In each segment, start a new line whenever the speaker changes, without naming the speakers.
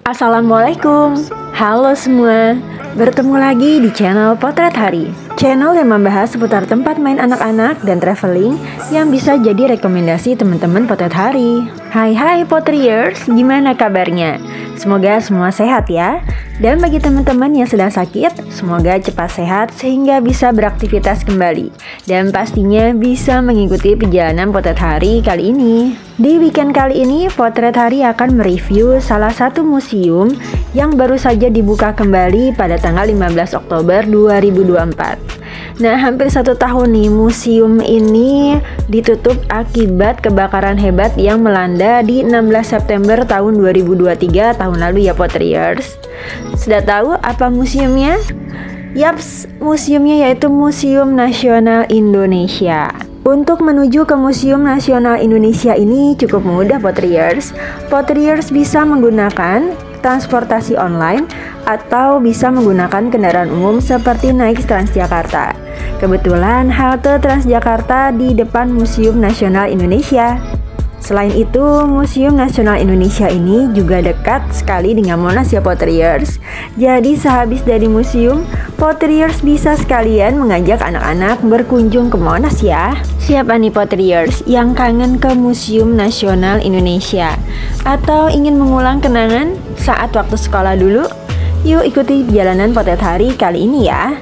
Assalamualaikum, halo semua. Bertemu lagi di channel Potret Hari, channel yang membahas seputar tempat main anak-anak dan traveling yang bisa jadi rekomendasi teman-teman Potret Hari. Hai Potriers, gimana kabarnya? Semoga semua sehat ya. Dan bagi teman-teman yang sedang sakit, semoga cepat sehat sehingga bisa beraktivitas kembali. Dan pastinya bisa mengikuti perjalanan Potret Hari kali ini. Di weekend kali ini, Potret Hari akan mereview salah satu museum yang baru saja dibuka kembali pada tanggal 15 Oktober 2024. Nah, hampir 1 tahun nih museum ini ditutup akibat kebakaran hebat yang melanda di 16 September tahun 2023 tahun lalu ya Potriers. Sudah tahu apa museumnya? Yaps, museumnya yaitu Museum Nasional Indonesia. Untuk menuju ke Museum Nasional Indonesia ini cukup mudah Potriers. Potriers bisa menggunakan transportasi online atau bisa menggunakan kendaraan umum seperti naik Transjakarta. Kebetulan halte Transjakarta di depan Museum Nasional Indonesia. Selain itu, Museum Nasional Indonesia ini juga dekat sekali dengan Monas ya Potriers. Jadi sehabis dari museum, Potriers bisa sekalian mengajak anak-anak berkunjung ke Monas ya. Siapa nih Potriers yang kangen ke Museum Nasional Indonesia? Atau ingin mengulang kenangan saat waktu sekolah dulu? Yuk ikuti perjalanan Potret Hari kali ini ya.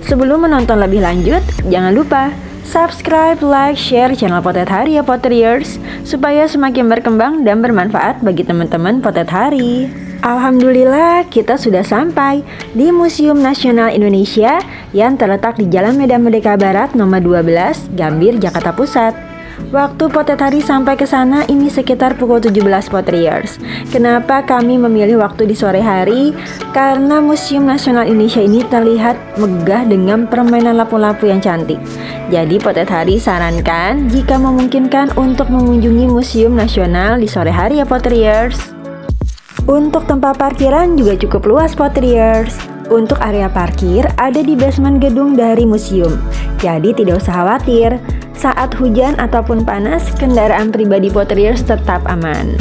Sebelum menonton lebih lanjut, jangan lupa subscribe, like, share channel Potret Hari ya Potriers, supaya semakin berkembang dan bermanfaat bagi teman-teman Potret Hari. Alhamdulillah kita sudah sampai di Museum Nasional Indonesia yang terletak di Jalan Medan Merdeka Barat nomor 12, Gambir, Jakarta Pusat. Waktu Potret Hari sampai ke sana ini sekitar pukul 17 Potriers. Kenapa kami memilih waktu di sore hari? Karena Museum Nasional Indonesia ini terlihat megah dengan permainan lampu-lampu yang cantik. Jadi Potret Hari sarankan jika memungkinkan untuk mengunjungi Museum Nasional di sore hari ya Potriers. Untuk tempat parkiran juga cukup luas Potriers. Untuk area parkir ada di basement gedung dari museum. Jadi tidak usah khawatir. Saat hujan ataupun panas, kendaraan pribadi Potriers tetap aman.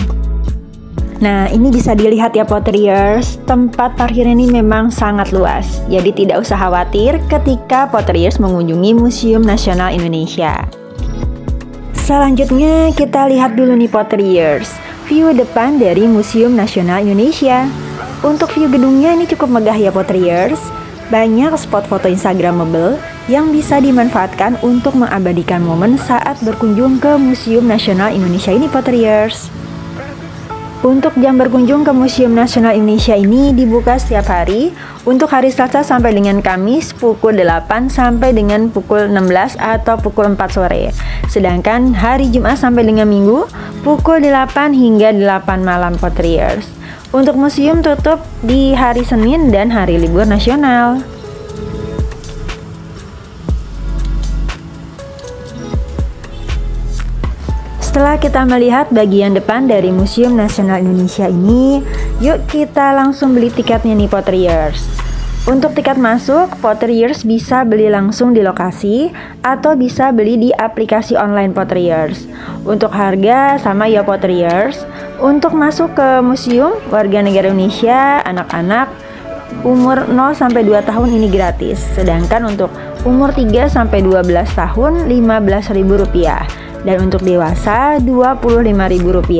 Nah, ini bisa dilihat ya Potriers, tempat parkir ini memang sangat luas. Jadi tidak usah khawatir ketika Potriers mengunjungi Museum Nasional Indonesia. Selanjutnya kita lihat dulu nih Potriers, view depan dari Museum Nasional Indonesia. Untuk view gedungnya ini cukup megah ya Potriers. Banyak spot foto instagramable yang bisa dimanfaatkan untuk mengabadikan momen saat berkunjung ke Museum Nasional Indonesia ini Potriers. Untuk jam berkunjung ke Museum Nasional Indonesia ini dibuka setiap hari. Untuk hari Selasa sampai dengan Kamis pukul 8 sampai dengan pukul 16 atau pukul 4 sore. Sedangkan hari Jumat sampai dengan Minggu pukul 8 hingga 8 malam Potriers. Untuk museum tutup di hari Senin dan hari libur nasional. Setelah kita melihat bagian depan dari Museum Nasional Indonesia ini, yuk kita langsung beli tiketnya nih Potriers. Untuk tiket masuk, Potriers bisa beli langsung di lokasi atau bisa beli di aplikasi online Potriers. Untuk harga sama ya Potriers. Untuk masuk ke museum, warga negara Indonesia, anak-anak umur 0 sampai 2 tahun ini gratis. Sedangkan untuk umur 3 sampai 12 tahun Rp15.000 dan untuk dewasa Rp25.000.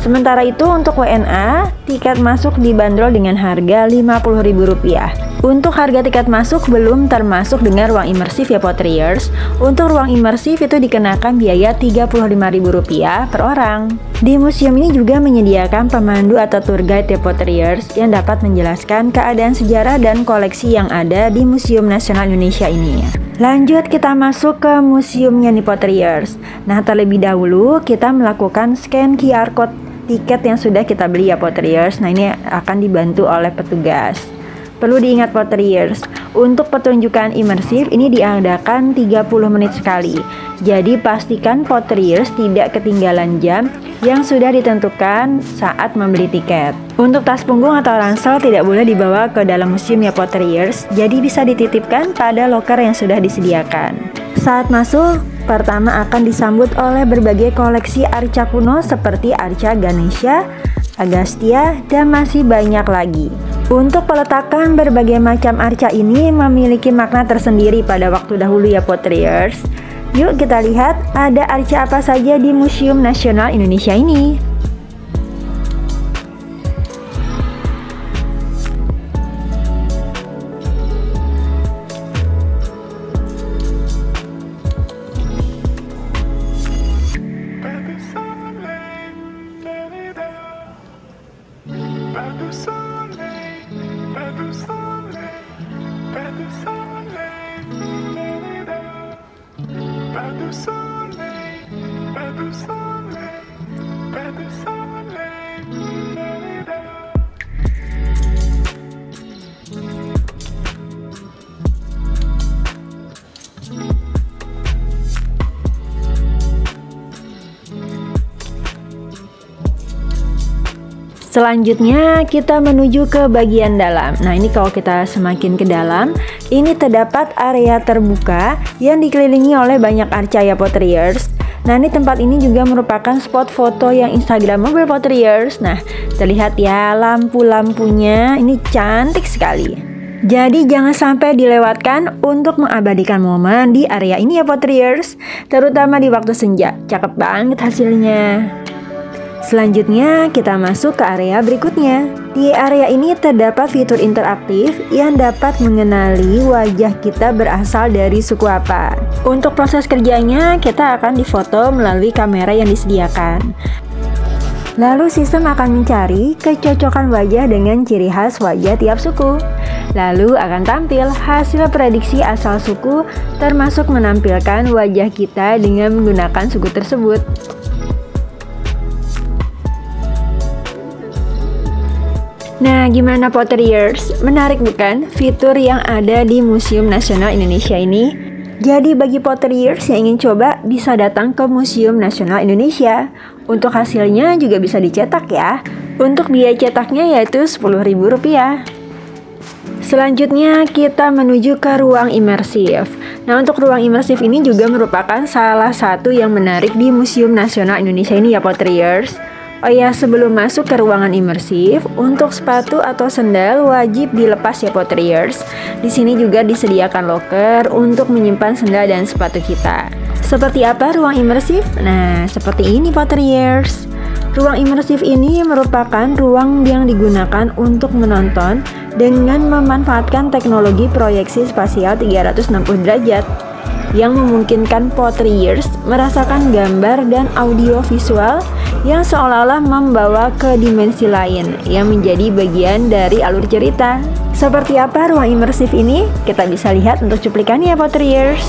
Sementara itu untuk WNA, tiket masuk dibanderol dengan harga Rp50.000. Untuk harga tiket masuk belum termasuk dengan ruang imersif ya Potriers. Untuk ruang imersif itu dikenakan biaya Rp35.000 per orang. Di museum ini juga menyediakan pemandu atau tour guide ya Potriers yang dapat menjelaskan keadaan sejarah dan koleksi yang ada di Museum Nasional Indonesia ini. Lanjut kita masuk ke museumnya nih Potriers. Nah, terlebih dahulu kita melakukan scan QR code tiket yang sudah kita beli ya Potriers. Nah, ini akan dibantu oleh petugas. Perlu diingat Potriers, untuk pertunjukan imersif ini diadakan 30 menit sekali. Jadi pastikan Potriers tidak ketinggalan jam yang sudah ditentukan saat membeli tiket. Untuk tas punggung atau ransel tidak boleh dibawa ke dalam museum ya Potriers, jadi bisa dititipkan pada loker yang sudah disediakan. Saat masuk, pertama akan disambut oleh berbagai koleksi arca kuno seperti arca Ganesha, Agastya, dan masih banyak lagi. Untuk peletakan berbagai macam arca ini memiliki makna tersendiri pada waktu dahulu ya Potriers. Yuk kita lihat ada arca apa saja di Museum Nasional Indonesia ini. Selanjutnya kita menuju ke bagian dalam. Nah ini kalau kita semakin ke dalam, ini terdapat area terbuka yang dikelilingi oleh banyak arca ya Potriers. Nah ini tempat ini juga merupakan spot foto yang instagramable Potriers. Nah terlihat ya lampu-lampunya, ini cantik sekali. Jadi jangan sampai dilewatkan untuk mengabadikan momen di area ini ya Potriers, terutama di waktu senja. Cakep banget hasilnya. Selanjutnya kita masuk ke area berikutnya. Di area ini terdapat fitur interaktif yang dapat mengenali wajah kita berasal dari suku apa. Untuk proses kerjanya kita akan difoto melalui kamera yang disediakan. Lalu sistem akan mencari kecocokan wajah dengan ciri khas wajah tiap suku. Lalu akan tampil hasil prediksi asal suku, termasuk menampilkan wajah kita dengan menggunakan suku tersebut. Nah, gimana Potriers? Menarik bukan fitur yang ada di Museum Nasional Indonesia ini? Jadi bagi Potriers yang ingin coba bisa datang ke Museum Nasional Indonesia. Untuk hasilnya juga bisa dicetak ya. Untuk biaya cetaknya yaitu Rp10.000. Selanjutnya kita menuju ke ruang imersif. Nah untuk ruang imersif ini juga merupakan salah satu yang menarik di Museum Nasional Indonesia ini ya Potriers. Oh ya, sebelum masuk ke ruangan imersif, untuk sepatu atau sendal wajib dilepas ya Potriers. Di sini juga disediakan loker untuk menyimpan sendal dan sepatu kita. Seperti apa ruang imersif? Nah, seperti ini Potriers. Ruang imersif ini merupakan ruang yang digunakan untuk menonton dengan memanfaatkan teknologi proyeksi spasial 360 derajat yang memungkinkan Potriers merasakan gambar dan audio visual yang seolah-olah membawa ke dimensi lain yang menjadi bagian dari alur cerita. Seperti apa ruang imersif ini? Kita bisa lihat untuk cuplikannya ya Potriers.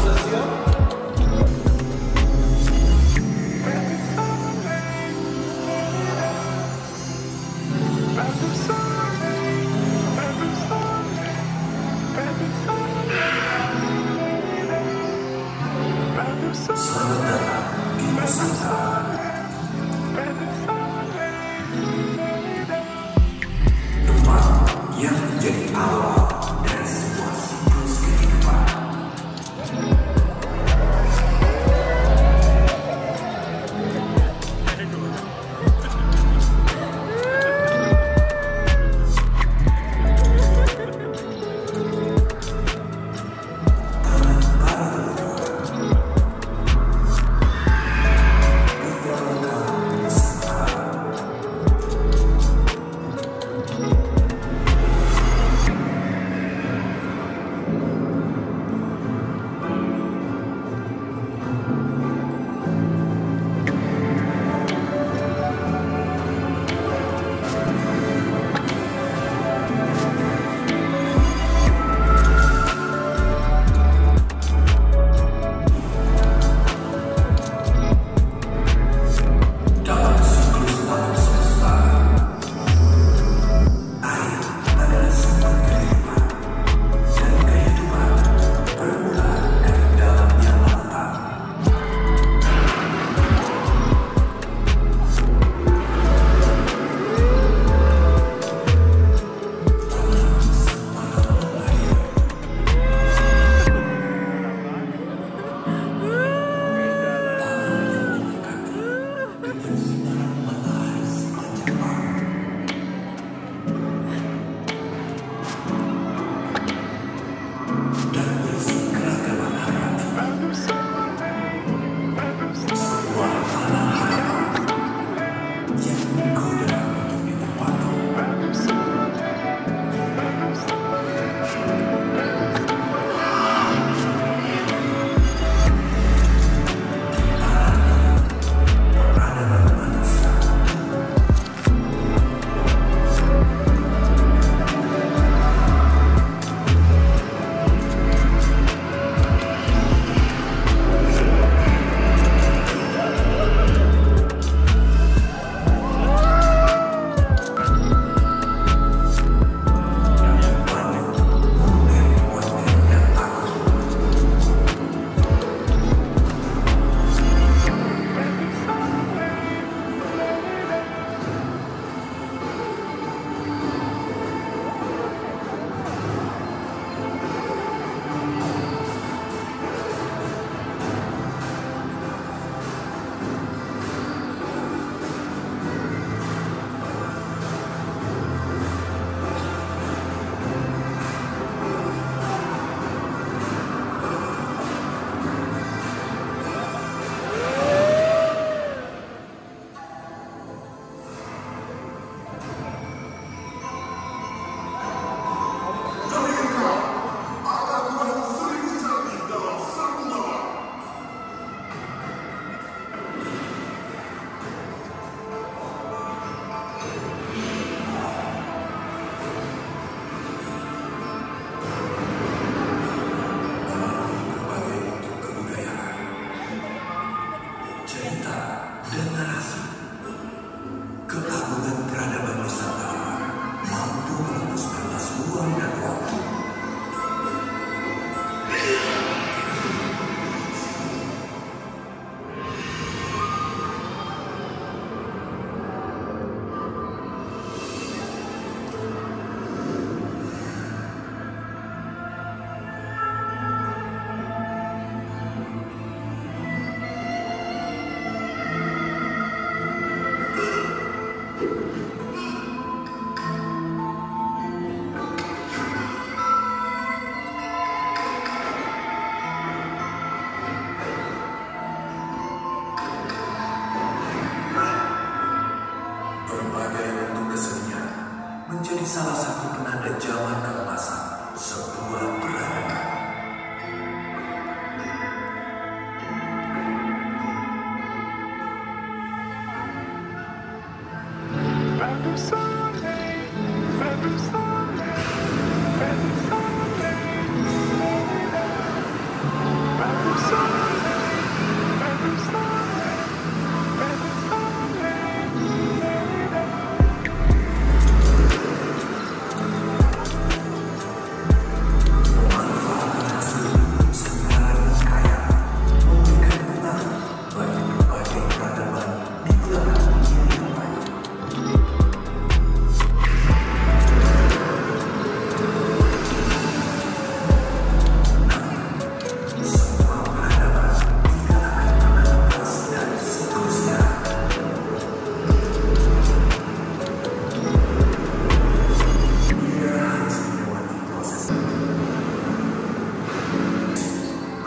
salah satu penanda zaman keemasan sebuah peradaban.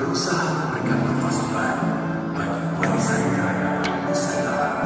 Berusaha memberikan nafas baru bagi warisan kerajaan Nusantara.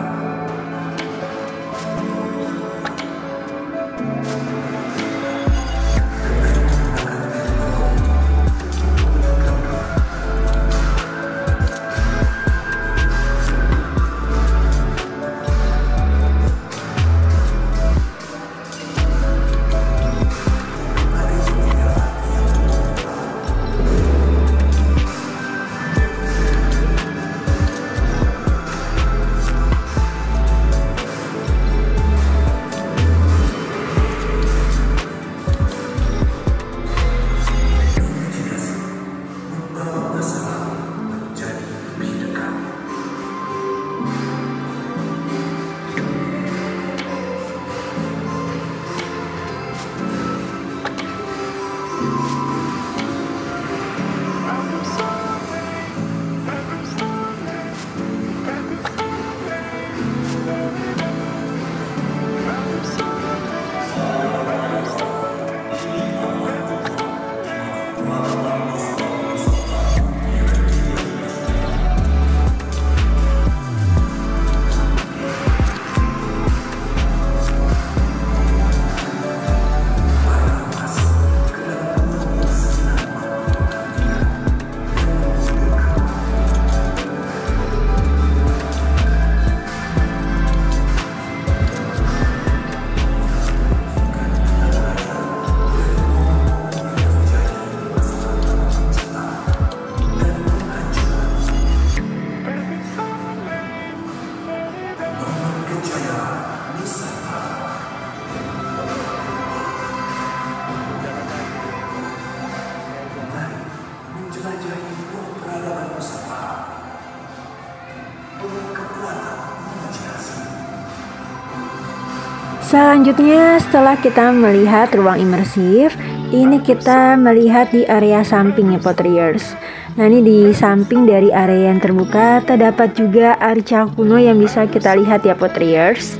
Selanjutnya, setelah kita melihat ruang imersif, ini kita melihat di area sampingnya Potriers. Nah, ini di samping dari area yang terbuka terdapat juga arca kuno yang bisa kita lihat ya Potriers.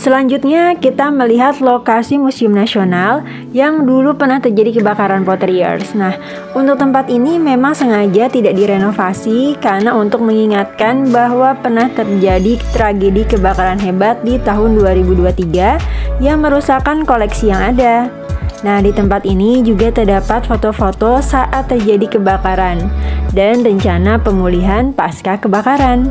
Selanjutnya kita melihat lokasi Museum Nasional yang dulu pernah terjadi kebakaran Potriers. Nah, untuk tempat ini memang sengaja tidak direnovasi karena untuk mengingatkan bahwa pernah terjadi tragedi kebakaran hebat di tahun 2023 yang merusakkan koleksi yang ada. Nah, di tempat ini juga terdapat foto-foto saat terjadi kebakaran dan rencana pemulihan pasca kebakaran.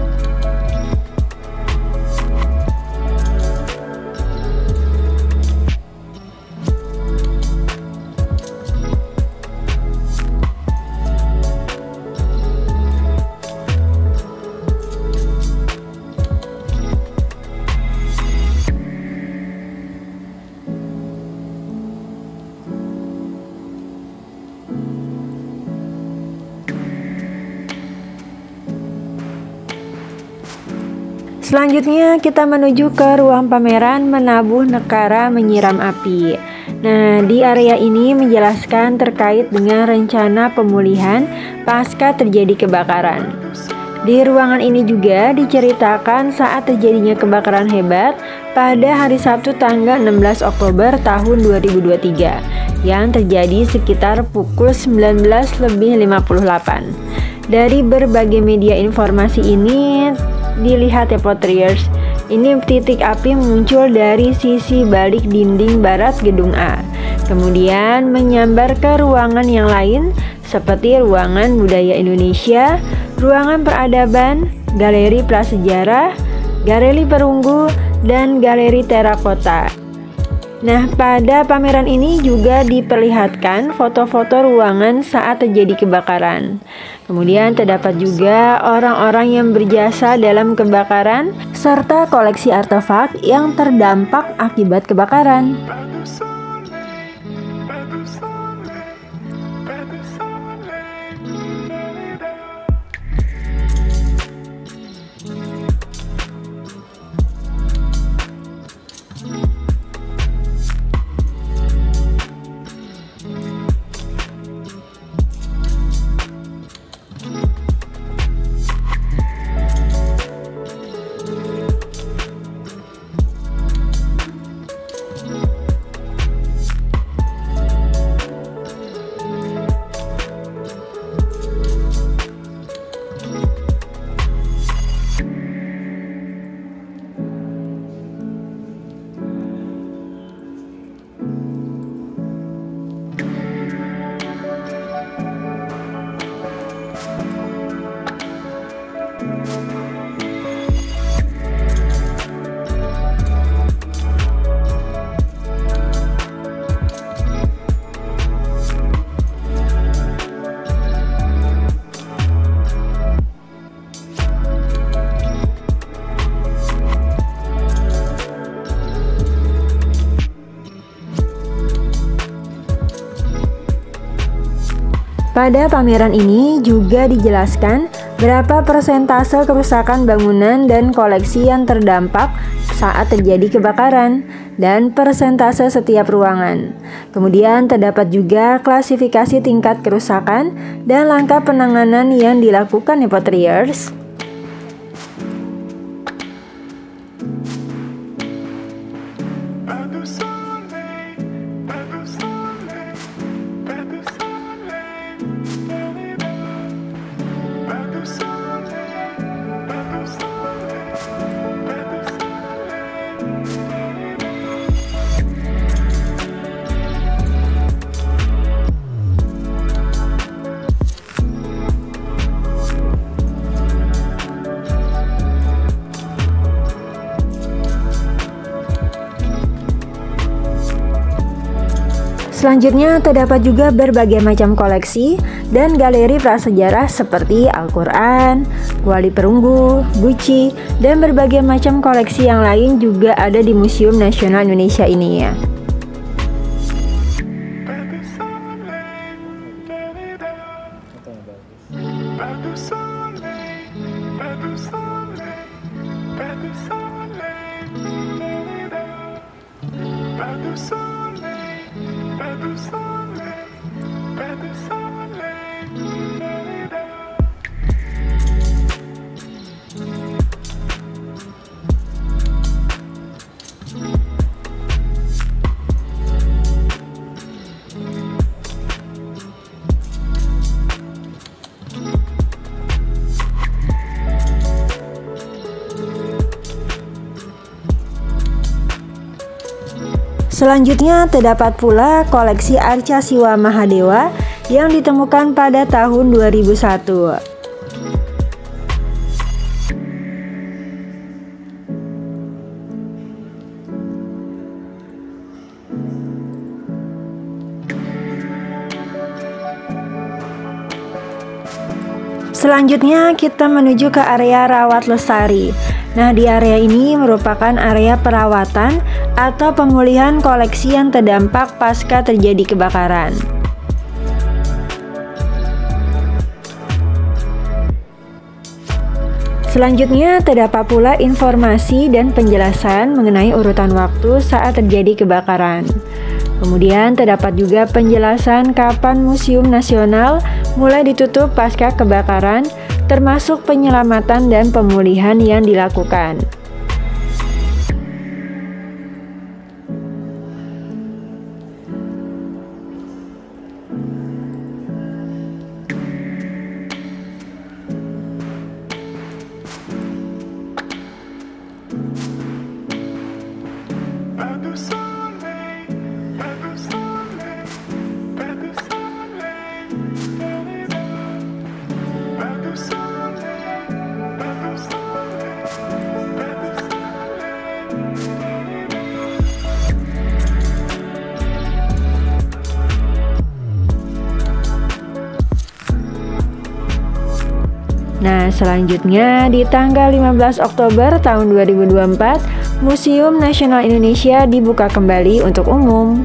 Selanjutnya kita menuju ke ruang pameran Menabuh Nekara Menyiram Api. Nah, di area ini menjelaskan terkait dengan rencana pemulihan pasca terjadi kebakaran. Di ruangan ini juga diceritakan saat terjadinya kebakaran hebat pada hari Sabtu tanggal 16 Oktober tahun 2023 yang terjadi sekitar pukul 19.58. Dari berbagai media informasi ini dilihat ya Potriers, ini titik api muncul dari sisi balik dinding barat gedung A, kemudian menyambar ke ruangan yang lain seperti ruangan budaya Indonesia, ruangan peradaban, galeri prasejarah, galeri perunggu, dan galeri terakota. Nah, pada pameran ini juga diperlihatkan foto-foto ruangan saat terjadi kebakaran. Kemudian terdapat juga orang-orang yang berjasa dalam kebakaran serta koleksi artefak yang terdampak akibat kebakaran. Pada pameran ini juga dijelaskan berapa persentase kerusakan bangunan dan koleksi yang terdampak saat terjadi kebakaran dan persentase setiap ruangan. Kemudian terdapat juga klasifikasi tingkat kerusakan dan langkah penanganan yang dilakukan Potriers. Selanjutnya terdapat juga berbagai macam koleksi dan galeri prasejarah seperti Al-Quran, Kuali Perunggu, Gucci, dan berbagai macam koleksi yang lain juga ada di Museum Nasional Indonesia ini ya. Selanjutnya terdapat pula koleksi Arca Siwa Mahadewa yang ditemukan pada tahun 2001. Selanjutnya kita menuju ke area Rawat Lestari. Nah, di area ini merupakan area perawatan atau pemulihan koleksi yang terdampak pasca terjadi kebakaran. Selanjutnya, terdapat pula informasi dan penjelasan mengenai urutan waktu saat terjadi kebakaran. Kemudian terdapat juga penjelasan kapan Museum Nasional mulai ditutup pasca kebakaran, termasuk penyelamatan dan pemulihan yang dilakukan. Nah, selanjutnya di tanggal 15 Oktober tahun 2024, Museum Nasional Indonesia dibuka kembali untuk umum.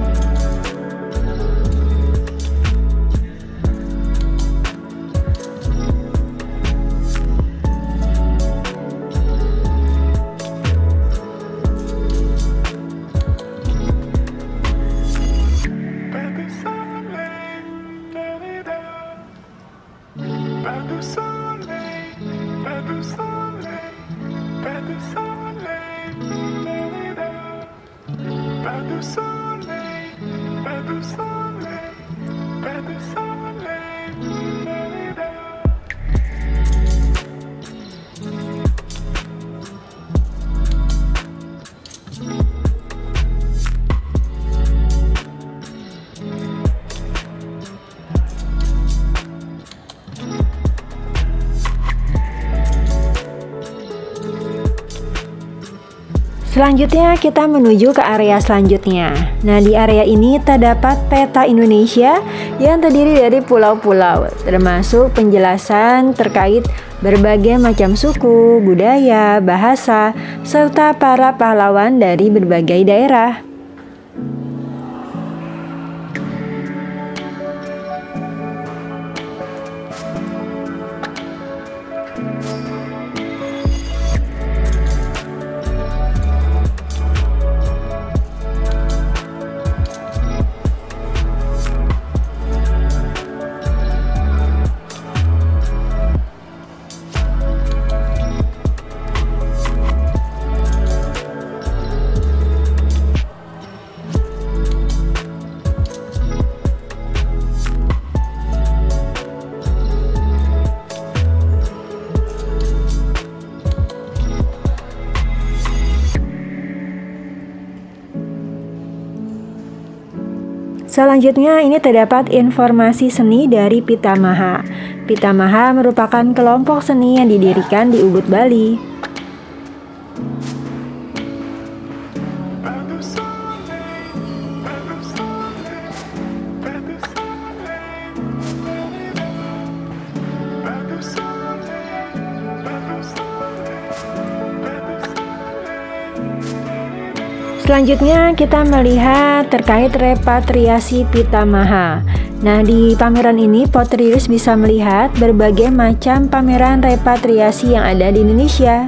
Selanjutnya kita menuju ke area selanjutnya. Nah, di area ini terdapat peta Indonesia yang terdiri dari pulau-pulau, termasuk penjelasan terkait berbagai macam suku, budaya, bahasa, serta para pahlawan dari berbagai daerah. Selanjutnya ini terdapat informasi seni dari Pitamaha. Pitamaha merupakan kelompok seni yang didirikan di Ubud, Bali. Selanjutnya kita melihat terkait repatriasi Pitamaha. Nah, di pameran ini Potriris bisa melihat berbagai macam pameran repatriasi yang ada di Indonesia.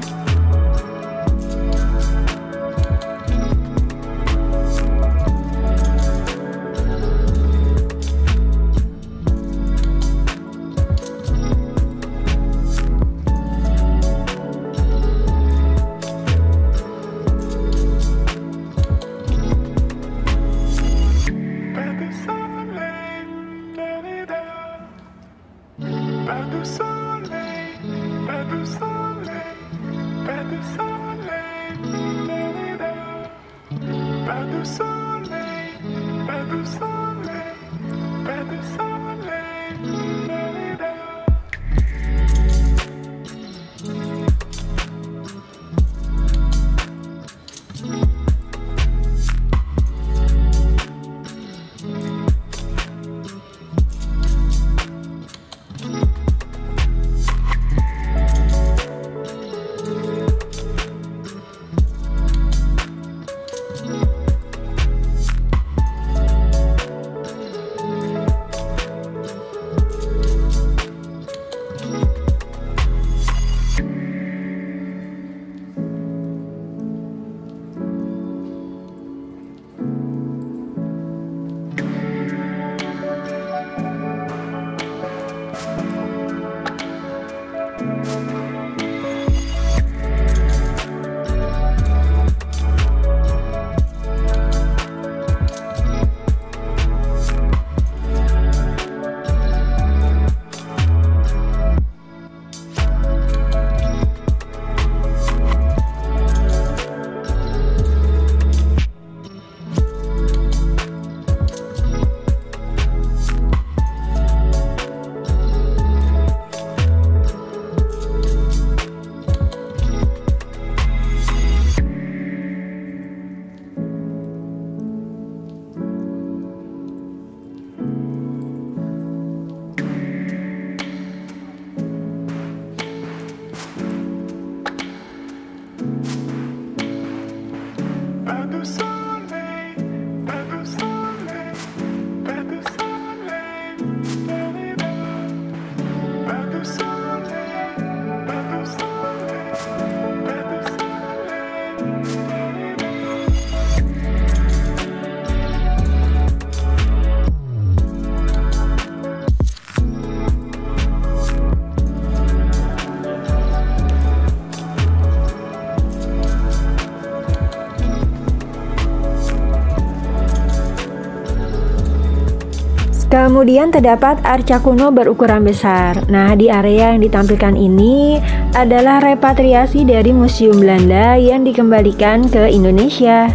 Kemudian terdapat arca kuno berukuran besar. Nah, di area yang ditampilkan ini adalah repatriasi dari Museum Belanda yang dikembalikan ke Indonesia.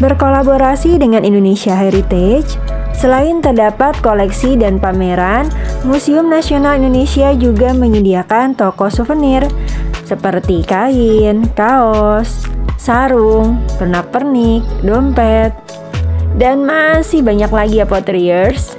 Berkolaborasi dengan Indonesia Heritage, selain terdapat koleksi dan pameran, Museum Nasional Indonesia juga menyediakan toko souvenir seperti kain, kaos, sarung, pernak-pernik, dompet, dan masih banyak lagi ya Potriers.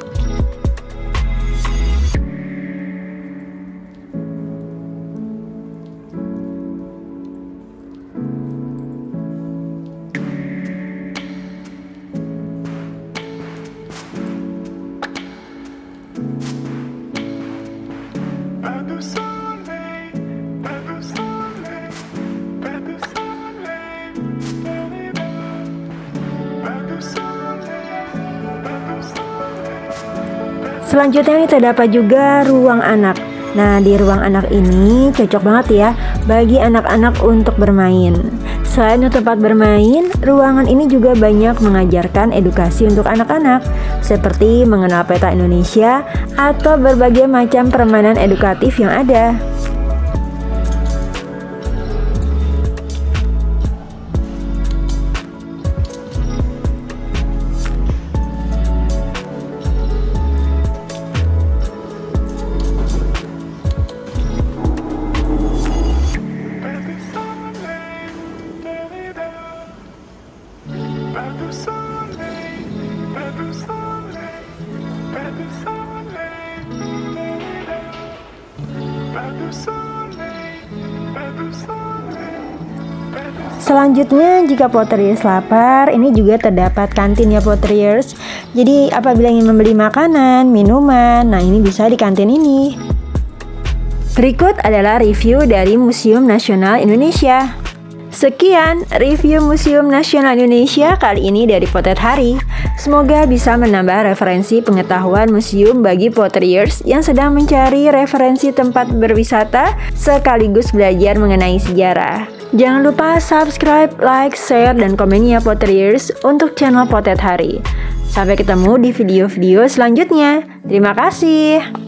Selanjutnya ini terdapat juga ruang anak. Nah, di ruang anak ini cocok banget ya bagi anak-anak untuk bermain. Selain untuk tempat bermain, ruangan ini juga banyak mengajarkan edukasi untuk anak-anak, seperti mengenal peta Indonesia atau berbagai macam permainan edukatif yang ada. Selanjutnya, jika Potriers lapar, ini juga terdapat kantin ya Potriers. Jadi apabila ingin membeli makanan, minuman, nah ini bisa di kantin ini. Berikut adalah review dari Museum Nasional Indonesia. Sekian review Museum Nasional Indonesia kali ini dari Potret Hari. Semoga bisa menambah referensi pengetahuan museum bagi Potriers yang sedang mencari referensi tempat berwisata sekaligus belajar mengenai sejarah. Jangan lupa subscribe, like, share, dan komen ya Potriers untuk channel Potret Hari. Sampai ketemu di video-video selanjutnya. Terima kasih.